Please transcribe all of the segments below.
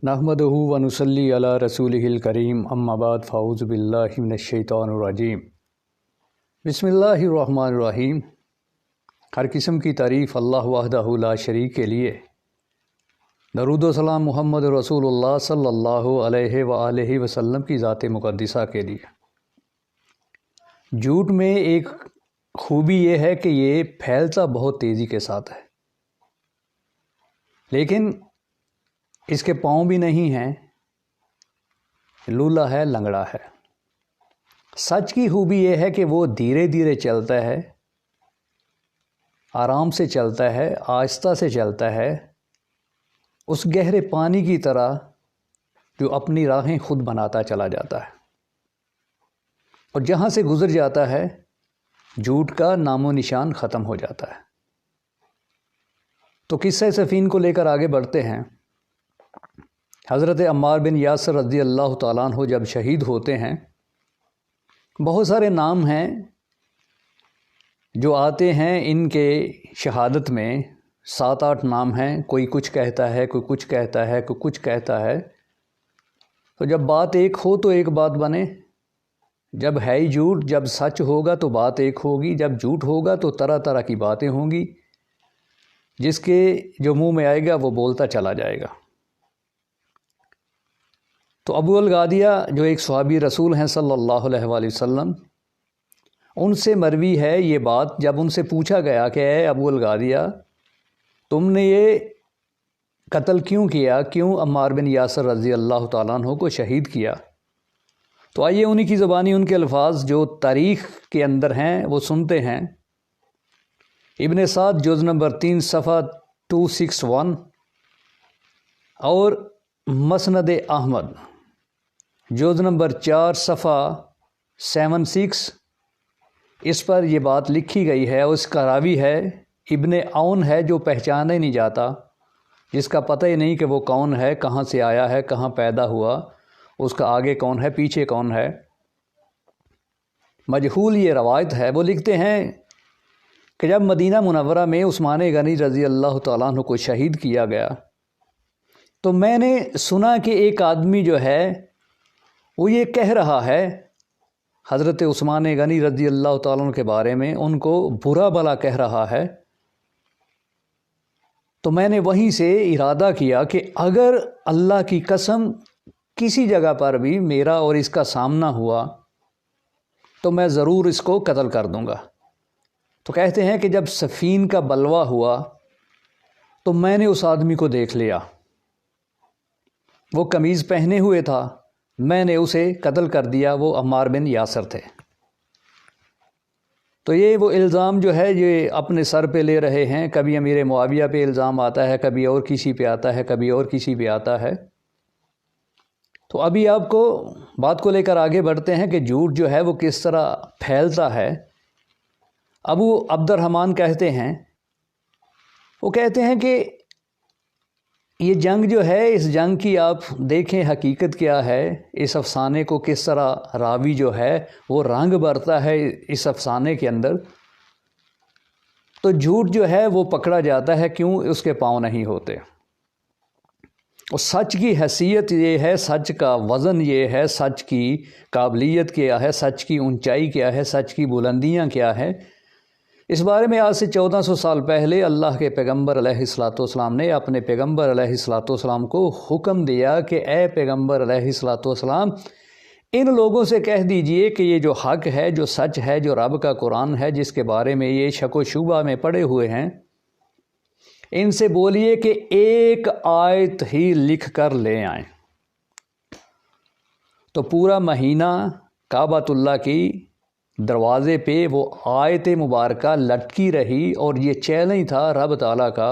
نحمدہ و نصلی علی رسولہ الکریم اما بعد فاعوذ باللہ من الشیطان الرجیم بسم اللہ الرحمن الرحیم۔ ہر قسم کی تعریف اللہ وحدہ لا شریک کے لیے، درود و سلام محمد رسول اللہ صلی اللہ علیہ وآلہ وسلم کی ذات مقدسہ کے لیے۔ جھوٹ میں ایک خوبی یہ ہے کہ یہ پھیلتا بہت تیزی کے ساتھ ہے، لیکن اس کے پاؤں بھی نہیں ہیں، لولا ہے، لنگڑا ہے۔ سچ کی خوبی یہ ہے کہ وہ دھیرے دھیرے چلتا ہے، آرام سے چلتا ہے، آہستہ سے چلتا ہے، اس گہرے پانی کی طرح جو اپنی راہیں خود بناتا چلا جاتا ہے، اور جہاں سے گزر جاتا ہے جھوٹ کا نام و نشان ختم ہو جاتا ہے۔ تو قصہ سفین کو لے کر آگے بڑھتے ہیں۔ حضرت عمار بن یاسر رضی اللہ تعالیٰ عنہ جب شہید ہوتے ہیں، بہت سارے نام ہیں جو آتے ہیں ان کے شہادت میں، 7-8 نام ہیں، کوئی کچھ کہتا ہے، کوئی کچھ کہتا ہے، کوئی کچھ کہتا ہے۔ تو جب بات ایک ہو تو ایک بات بنے، جب ہے ہی جھوٹ، جب سچ ہوگا تو بات ایک ہوگی، جب جھوٹ ہوگا تو طرح طرح کی باتیں ہوں گی، جس کے جو منہ میں آئے گا وہ بولتا چلا جائے گا۔ تو ابو الغادیہ جو ایک صحابی رسول ہیں صلی اللہ علیہ وآلہ وسلم، ان سے مروی ہے یہ بات، جب ان سے پوچھا گیا کہ اے ابو الغادیہ، تم نے یہ قتل کیوں کیا، کیوں عمار بن یاسر رضی اللہ تعالیٰ عنہ کو شہید کیا؟ تو آئیے انہی کی زبانی ان کے الفاظ جو تاریخ کے اندر ہیں وہ سنتے ہیں۔ ابن سعد جز نمبر 3 صفحہ 261 اور مسند احمد جز نمبر 4 صفحہ 76، اس پر یہ بات لکھی گئی ہے۔ اس کا راوی ہے ابن عون ہے، جو پہچانا ہی نہیں جاتا، جس کا پتہ ہی نہیں کہ وہ کون ہے، کہاں سے آیا ہے، کہاں پیدا ہوا، اس کا آگے کون ہے، پیچھے کون ہے، مجہول یہ روایت ہے۔ وہ لکھتے ہیں کہ جب مدینہ منورہ میں عثمان غنی رضی اللہ تعالیٰ عنہ کو شہید کیا گیا تو میں نے سنا کہ ایک آدمی جو ہے وہ یہ کہہ رہا ہے حضرت عثمان غنی رضی اللہ تعالیٰ عنہ کے بارے میں، ان کو برا بھلا کہہ رہا ہے۔ تو میں نے وہیں سے ارادہ کیا کہ اگر اللہ کی قسم کسی جگہ پر بھی میرا اور اس کا سامنا ہوا تو میں ضرور اس کو قتل کر دوں گا۔ تو کہتے ہیں کہ جب سفین کا بلوہ ہوا تو میں نے اس آدمی کو دیکھ لیا، وہ قمیض پہنے ہوئے تھا، میں نے اسے قتل کر دیا، وہ عمار بن یاسر تھے۔ تو یہ وہ الزام جو ہے یہ اپنے سر پہ لے رہے ہیں، کبھی امیر معاویہ پہ الزام آتا ہے، کبھی اور کسی پہ آتا ہے، کبھی اور کسی پہ آتا ہے۔ تو ابھی آپ کو بات کو لے کر آگے بڑھتے ہیں کہ جھوٹ جو ہے وہ کس طرح پھیلتا ہے۔ ابو عبد الرحمن کہتے ہیں، وہ کہتے ہیں کہ یہ جنگ جو ہے، اس جنگ کی آپ دیکھیں حقیقت کیا ہے، اس افسانے کو کس طرح راوی جو ہے وہ رنگ بھرتا ہے اس افسانے کے اندر۔ تو جھوٹ جو ہے وہ پکڑا جاتا ہے، کیوں؟ اس کے پاؤں نہیں ہوتے۔ اور سچ کی حیثیت یہ ہے، سچ کا وزن یہ ہے، سچ کی قابلیت کیا ہے، سچ کی اونچائی کیا ہے، سچ کی بلندیاں کیا ہے، اس بارے میں آج سے 1400 سال پہلے اللہ کے پیغمبر علیہ الصلوۃ والسلام نے اپنے پیغمبر علیہ الصلوۃ والسلام کو حکم دیا کہ اے پیغمبر علیہ الصلوۃ والسلام، ان لوگوں سے کہہ دیجئے کہ یہ جو حق ہے، جو سچ ہے، جو رب کا قرآن ہے، جس کے بارے میں یہ شک و شبہ میں پڑے ہوئے ہیں، ان سے بولیے کہ ایک آیت ہی لکھ کر لے آئیں۔ تو پورا مہینہ کعبۃ اللہ کی دروازے پہ وہ آیت مبارکہ لٹکی رہی، اور یہ چیلنج تھا رب تعالیٰ کا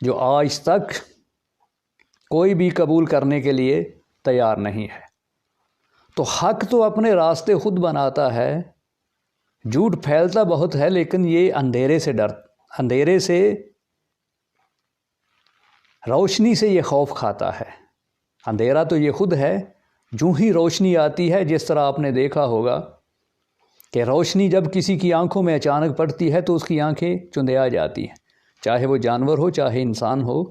جو آج تک کوئی بھی قبول کرنے کے لیے تیار نہیں ہے۔ تو حق تو اپنے راستے خود بناتا ہے، جھوٹ پھیلتا بہت ہے، لیکن یہ اندھیرے سے روشنی سے یہ خوف کھاتا ہے۔ اندھیرا تو یہ خود ہے، جو ہی روشنی آتی ہے، جس طرح آپ نے دیکھا ہوگا کہ روشنی جب کسی کی آنکھوں میں اچانک پڑتی ہے تو اس کی آنکھیں چندیا جاتی ہیں، چاہے وہ جانور ہو چاہے انسان ہو۔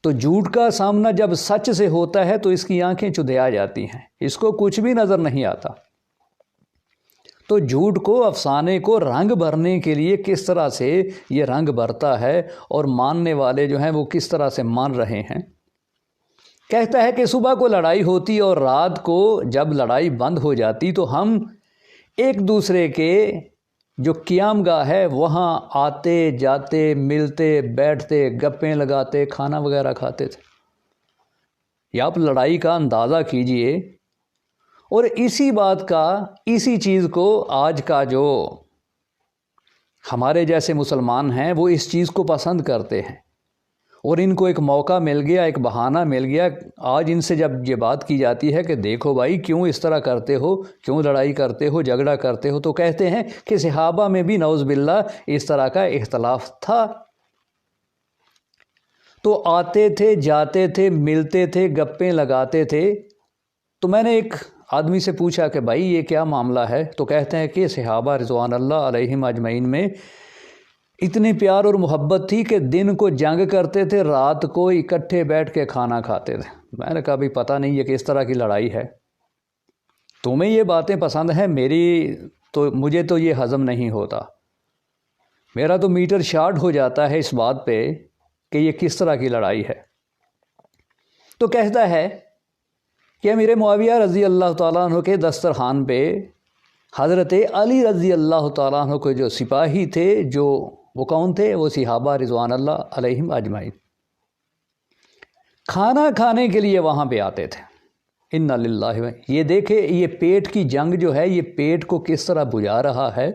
تو جھوٹ کا سامنا جب سچ سے ہوتا ہے تو اس کی آنکھیں چدھیا جاتی ہیں، اس کو کچھ بھی نظر نہیں آتا۔ تو جھوٹ کو، افسانے کو رنگ بھرنے کے لیے کس طرح سے یہ رنگ بھرتا ہے، اور ماننے والے جو ہیں وہ کس طرح سے مان رہے ہیں۔ کہتا ہے کہ صبح کو لڑائی ہوتی اور رات کو جب لڑائی بند ہو جاتی تو ہم ایک دوسرے کے جو قیام گاہ ہے وہاں آتے جاتے، ملتے، بیٹھتے، گپیں لگاتے، کھانا وغیرہ کھاتے تھے۔ یا آپ لڑائی کا اندازہ کیجئے، اور اسی بات کا، اسی چیز کو آج کا جو ہمارے جیسے مسلمان ہیں وہ اس چیز کو پسند کرتے ہیں، اور ان کو ایک موقع مل گیا، ایک بہانہ مل گیا۔ آج ان سے جب یہ بات کی جاتی ہے کہ دیکھو بھائی کیوں اس طرح کرتے ہو، کیوں لڑائی کرتے ہو، جھگڑا کرتے ہو، تو کہتے ہیں کہ صحابہ میں بھی نعوذ باللہ اس طرح کا اختلاف تھا۔ تو آتے تھے، جاتے تھے، ملتے تھے، گپیں لگاتے تھے۔ تو میں نے ایک آدمی سے پوچھا کہ بھائی یہ کیا معاملہ ہے؟ تو کہتے ہیں کہ صحابہ رضوان اللہ علیہم اجمعین میں اتنی پیار اور محبت تھی کہ دن کو جنگ کرتے تھے، رات کو اکٹھے بیٹھ کے کھانا کھاتے تھے۔ میں نے کہا بھی پتہ نہیں یہ کس طرح کی لڑائی ہے، تمہیں یہ باتیں پسند ہیں، مجھے تو یہ ہضم نہیں ہوتا۔ میرا تو میٹر شارٹ ہو جاتا ہے اس بات پہ کہ یہ کس طرح کی لڑائی ہے۔ تو کہتا ہے کہ امیر معاویہ رضی اللہ تعالیٰ عنہ کے دسترخوان پہ حضرت علی رضی اللہ تعالیٰ عنہ کے جو سپاہی تھے، جو وہ کون تھے؟ وہ صحابہ رضوان اللہ علیہم اجمعین کھانا کھانے کے لیے وہاں پہ آتے تھے۔ انا للہ، یہ دیکھے یہ پیٹ کی جنگ جو ہے، یہ پیٹ کو کس طرح بجھا رہا ہے،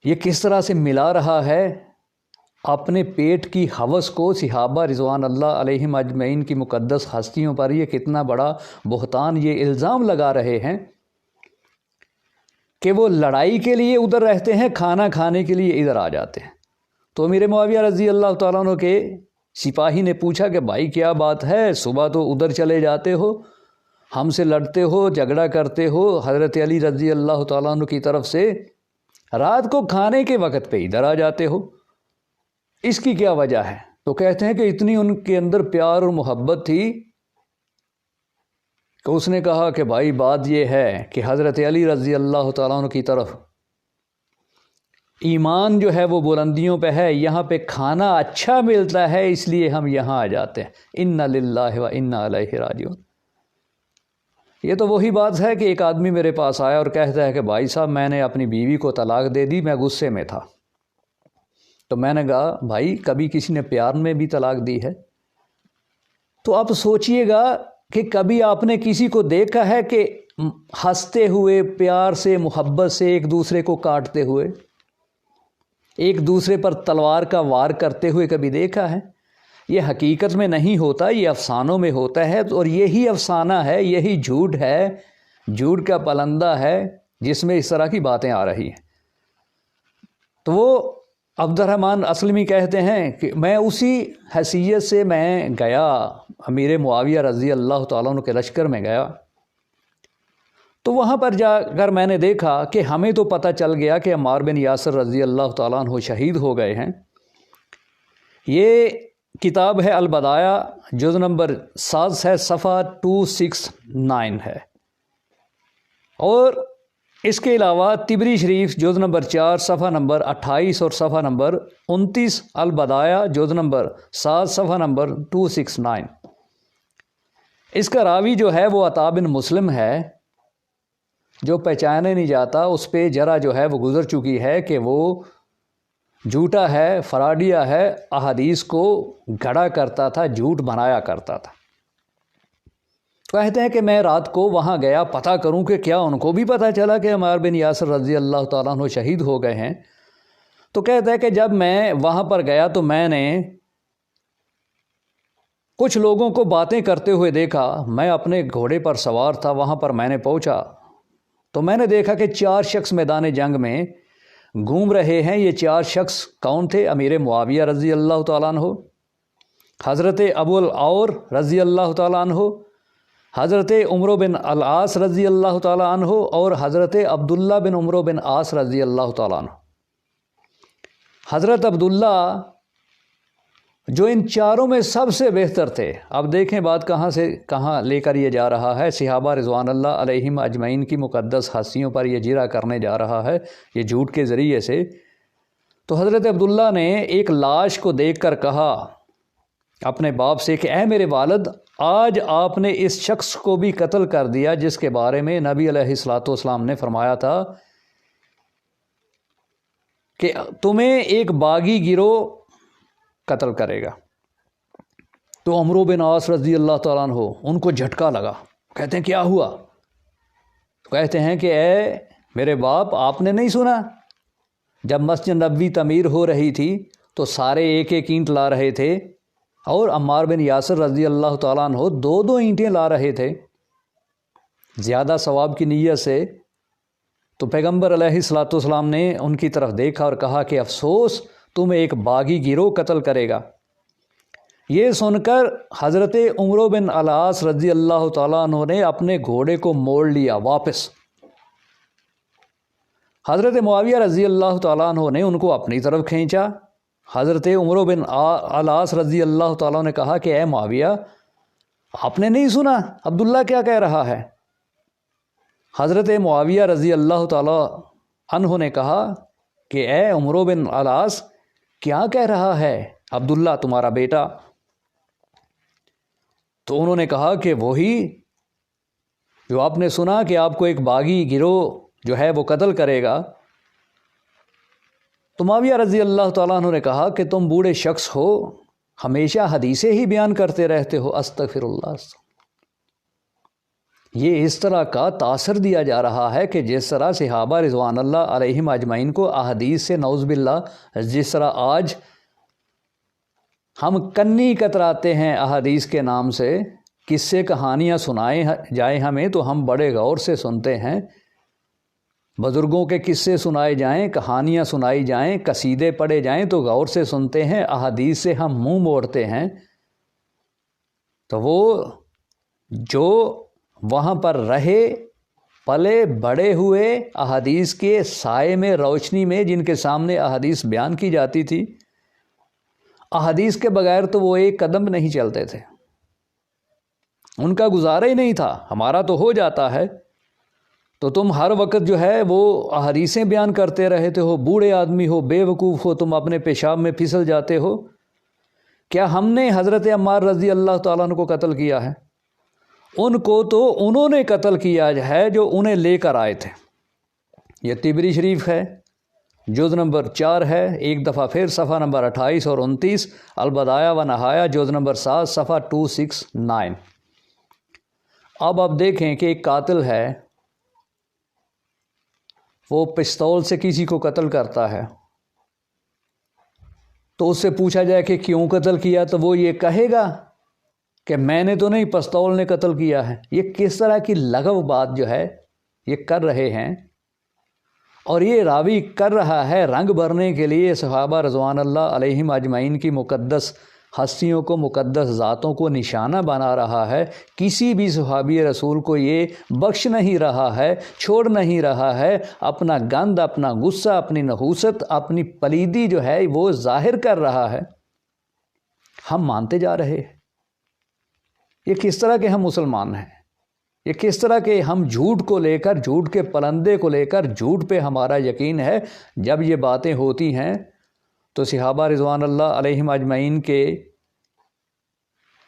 یہ کس طرح سے ملا رہا ہے اپنے پیٹ کی ہوس کو صحابہ رضوان اللہ علیہم اجمعین کی مقدس ہستیوں پر۔ یہ کتنا بڑا بہتان، یہ الزام لگا رہے ہیں کہ وہ لڑائی کے لیے ادھر رہتے ہیں، کھانا کھانے کے لیے ادھر آ جاتے ہیں۔ تو امیر معاویہ رضی اللہ تعالیٰ عنہ کے سپاہی نے پوچھا کہ بھائی کیا بات ہے، صبح تو ادھر چلے جاتے ہو، ہم سے لڑتے ہو، جھگڑا کرتے ہو حضرت علی رضی اللہ تعالیٰ عنہ کی طرف سے، رات کو کھانے کے وقت پہ ادھر آ جاتے ہو، اس کی کیا وجہ ہے؟ تو کہتے ہیں کہ اتنی ان کے اندر پیار اور محبت تھی کہ اس نے کہا کہ بھائی بات یہ ہے کہ حضرت علی رضی اللہ تعالیٰ عنہ کی طرف ایمان جو ہے وہ بلندیوں پہ ہے، یہاں پہ کھانا اچھا ملتا ہے، اس لیے ہم یہاں آ جاتے ہیں۔ انا للہ و انا الیہ راجعون۔ یہ تو وہی بات ہے کہ ایک آدمی میرے پاس آیا اور کہتا ہے کہ بھائی صاحب میں نے اپنی بیوی کو طلاق دے دی، میں غصے میں تھا۔ تو میں نے کہا بھائی کبھی کسی نے پیار میں بھی طلاق دی ہے؟ تو آپ سوچئے گا کہ کبھی آپ نے کسی کو دیکھا ہے کہ ہنستے ہوئے، پیار سے، محبت سے ایک دوسرے کو کاٹتے ہوئے، ایک دوسرے پر تلوار کا وار کرتے ہوئے کبھی دیکھا ہے؟ یہ حقیقت میں نہیں ہوتا، یہ افسانوں میں ہوتا ہے، اور یہی افسانہ ہے، یہی جھوٹ ہے، جھوٹ کا پلندہ ہے جس میں اس طرح کی باتیں آ رہی ہیں۔ تو وہ عبد الرحمن اسلمی کہتے ہیں کہ میں اسی حیثیت سے میں گیا، امیر معاویہ رضی اللہ تعالیٰ عنہ کے لشکر میں گیا، تو وہاں پر جا کر میں نے دیکھا کہ ہمیں تو پتہ چل گیا کہ عمار بن یاسر رضی اللہ تعالیٰ عنہ شہید ہو گئے ہیں۔ یہ کتاب ہے البدایہ، جز نمبر 7 ہے، صفحہ 269 ہے، اور اس کے علاوہ طبری شریف جز نمبر 4 صفحہ نمبر 28 اور صفحہ نمبر 29، البدایہ جز نمبر 7 صفحہ نمبر 269۔ اس کا راوی جو ہے وہ عطا بن مسلم ہے، جو پہچانے نہیں جاتا، اس پہ جرا جو ہے وہ گزر چکی ہے کہ وہ جھوٹا ہے، فراڈیا ہے، احادیث کو گھڑا کرتا تھا، جھوٹ بنایا کرتا تھا۔ کہتے ہیں کہ میں رات کو وہاں گیا پتہ کروں کہ کیا ان کو بھی پتہ چلا کہ عمار بن یاسر رضی اللہ تعالیٰ عنہ شہید ہو گئے ہیں۔ تو کہتا ہے کہ جب میں وہاں پر گیا تو میں نے کچھ لوگوں کو باتیں کرتے ہوئے دیکھا، میں اپنے گھوڑے پر سوار تھا، وہاں پر میں نے پہنچا تو میں نے دیکھا کہ 4 شخص میدان جنگ میں گھوم رہے ہیں۔ یہ 4 شخص کون تھے؟ امیر معاویہ رضی اللہ تعالیٰ عنہ، حضرت ابو الاور رضی اللہ تعالیٰ عنہ، حضرت عمرو بن العاص رضی اللہ تعالیٰ عنہ، اور حضرت عبداللہ بن عمرو بن عاص رضی اللہ تعالیٰ عنہ۔ حضرت عبداللہ جو ان چاروں میں سب سے بہتر تھے. اب دیکھیں بات کہاں سے کہاں لے کر یہ جا رہا ہے. صحابہ رضوان اللہ علیہم اجمعین کی مقدس ہستیوں پر یہ جرا کرنے جا رہا ہے یہ جھوٹ کے ذریعے سے. تو حضرت عبداللہ نے ایک لاش کو دیکھ کر کہا اپنے باپ سے کہ اے میرے والد، آج آپ نے اس شخص کو بھی قتل کر دیا جس کے بارے میں نبی علیہ الصلوۃ والسلام نے فرمایا تھا کہ تمہیں ایک باغی گروہ قتل کرے گا. تو عمرو بن عاص رضی اللہ تعالیٰ عنہ ان کو جھٹکا لگا. کہتے ہیں کیا ہوا؟ کہتے ہیں کہ اے میرے باپ، آپ نے نہیں سنا جب مسجد نبوی تعمیر ہو رہی تھی تو سارے ایک ایک اینٹ لا رہے تھے اور عمار بن یاسر رضی اللہ تعالیٰ عنہ دو دو اینٹیں لا رہے تھے زیادہ ثواب کی نیت سے. تو پیغمبر علیہ الصلوۃ والسلام نے ان کی طرف دیکھا اور کہا کہ افسوس، تمہیں ایک باغی گروہ قتل کرے گا. یہ سن کر حضرت عمرو بن العاص رضی اللہ تعالیٰ عنہ نے اپنے گھوڑے کو موڑ لیا واپس. حضرت معاویہ رضی اللہ تعالیٰ عنہ نے ان کو اپنی طرف کھینچا. حضرت عمرو بن العاص رضی اللہ تعالیٰ نے کہا کہ اے معاویہ، آپ نے نہیں سنا عبداللہ کیا کہہ رہا ہے؟ حضرت معاویہ رضی اللہ تعالیٰ عنہ نے کہا کہ اے عمرو بن العاص، کیا کہہ رہا ہے عبداللہ تمہارا بیٹا؟ تو انہوں نے کہا کہ وہی جو آپ نے سنا کہ آپ کو ایک باغی گروہ جو ہے وہ قتل کرے گا. تو معاویہ رضی اللہ تعالیٰ عنہ نے کہا کہ تم بوڑھے شخص ہو، ہمیشہ حدیثیں ہی بیان کرتے رہتے ہو. استغفر اللہ. یہ اس طرح کا تاثر دیا جا رہا ہے کہ جس طرح صحابہ رضوان اللہ علیہم اجمعین کو احادیث سے نعوذ باللہ، جس طرح آج ہم کنی کتراتے ہیں احادیث کے نام سے، قصے کہانیاں سنائے جائیں ہمیں تو ہم بڑے غور سے سنتے ہیں. بزرگوں کے قصے سنائے جائیں، کہانیاں سنائی جائیں، قصیدے پڑھے جائیں تو غور سے سنتے ہیں. احادیث سے ہم منہ موڑتے ہیں. تو وہ جو وہاں پر رہے پلے بڑے ہوئے احادیث کے سائے میں، روشنی میں، جن کے سامنے احادیث بیان کی جاتی تھی، احادیث کے بغیر تو وہ ایک قدم نہیں چلتے تھے. ان کا گزارا ہی نہیں تھا. ہمارا تو ہو جاتا ہے. تو تم ہر وقت جو ہے وہ احادیثیں بیان کرتے رہتے ہو. بوڑھے آدمی ہو، بے وقوف ہو، تم اپنے پیشاب میں پھسل جاتے ہو. کیا ہم نے حضرت عمار رضی اللہ تعالیٰ عنہ کو قتل کیا ہے؟ ان کو تو انہوں نے قتل کیا ہے جو انہیں لے کر آئے تھے. یہ طبری شریف ہے، جز نمبر 4 ہے، ایک دفعہ پھر صفحہ نمبر 28 اور 29، البدایہ و نہایہ جز نمبر 7 صفحہ 269. اب آپ دیکھیں کہ ایک قاتل ہے، وہ پستول سے کسی کو قتل کرتا ہے تو اس سے پوچھا جائے کہ کیوں قتل کیا تو وہ یہ کہے گا کہ میں نے تو نہیں، پستول نے قتل کیا ہے. یہ کس طرح کی لغو بات جو ہے یہ کر رہے ہیں. اور یہ راوی کر رہا ہے رنگ بھرنے کے لیے صحابہ رضوان اللہ علیہم اجمعین کی مقدس ہستیوں کو، مقدس ذاتوں کو نشانہ بنا رہا ہے. کسی بھی صحابی رسول کو یہ بخش نہیں رہا ہے، چھوڑ نہیں رہا ہے. اپنا گند، اپنا غصہ، اپنی نحوست، اپنی پلیدی جو ہے وہ ظاہر کر رہا ہے. ہم مانتے جا رہے ہیں. یہ کس طرح کے ہم مسلمان ہیں؟ یہ کس طرح کے ہم جھوٹ کو لے کر، جھوٹ کے پلندے کو لے کر، جھوٹ پہ ہمارا یقین ہے. جب یہ باتیں ہوتی ہیں تو صحابہ رضوان اللہ علیہم اجمعین کے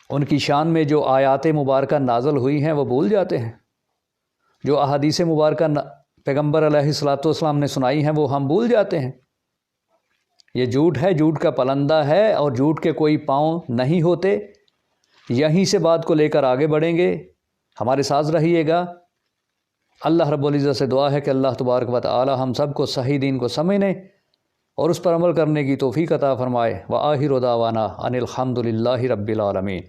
ان کی شان میں جو آیات مبارکہ نازل ہوئی ہیں وہ بھول جاتے ہیں. جو احادیث مبارکہ پیغمبر علیہ الصلوۃ والسلام نے سنائی ہیں وہ ہم بھول جاتے ہیں. یہ جھوٹ ہے، جھوٹ کا پلندہ ہے اور جھوٹ کے کوئی پاؤں نہیں ہوتے. یہیں سے بات کو لے کر آگے بڑھیں گے. ہمارے ساتھ رہیے گا. اللہ رب العزت سے دعا ہے کہ اللہ تبارک و تعالی ہم سب کو صحیح دین کو سمجھنے اور اس پر عمل کرنے کی توفیق عطا فرمائے. وآخر دعوانا ان الحمد للہ رب العالمین.